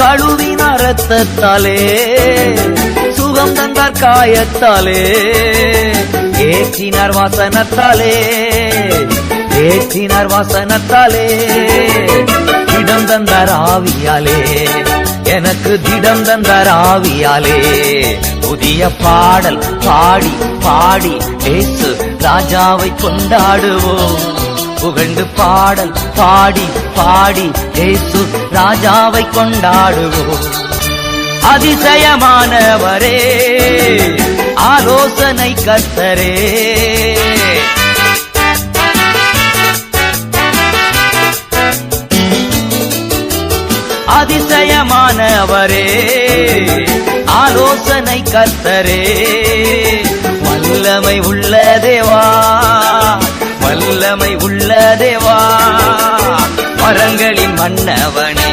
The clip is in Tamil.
கழுவினார் ரத்தத்தாலே, சுகம் தந்தார் காயத்தாலே, ஏற்றினார் வாசனத்தாலே, ஏற்றினார் வாசனத்தாலே, திடம் தந்தார் ஆவியாலே, எனக்கு திடம் தந்தார் ஆவியாலே. புதிய பாடல் பாடி பாடி இயேசு ராஜாவை கொண்டாடுவோம். புகழ்ந்து பாடல் பாடி பாடி இயேசு ராஜாவை கொண்டாடுவோம். அதிசயமானவரே, ஆலோசனை கர்த்தரே, அதிசயமானவரே, ஆலோசனை கர்த்தரே, வல்லமை உள்ள தேவா, வல்லமை உள்ள தேவா, மரங்களின் மன்னவனே.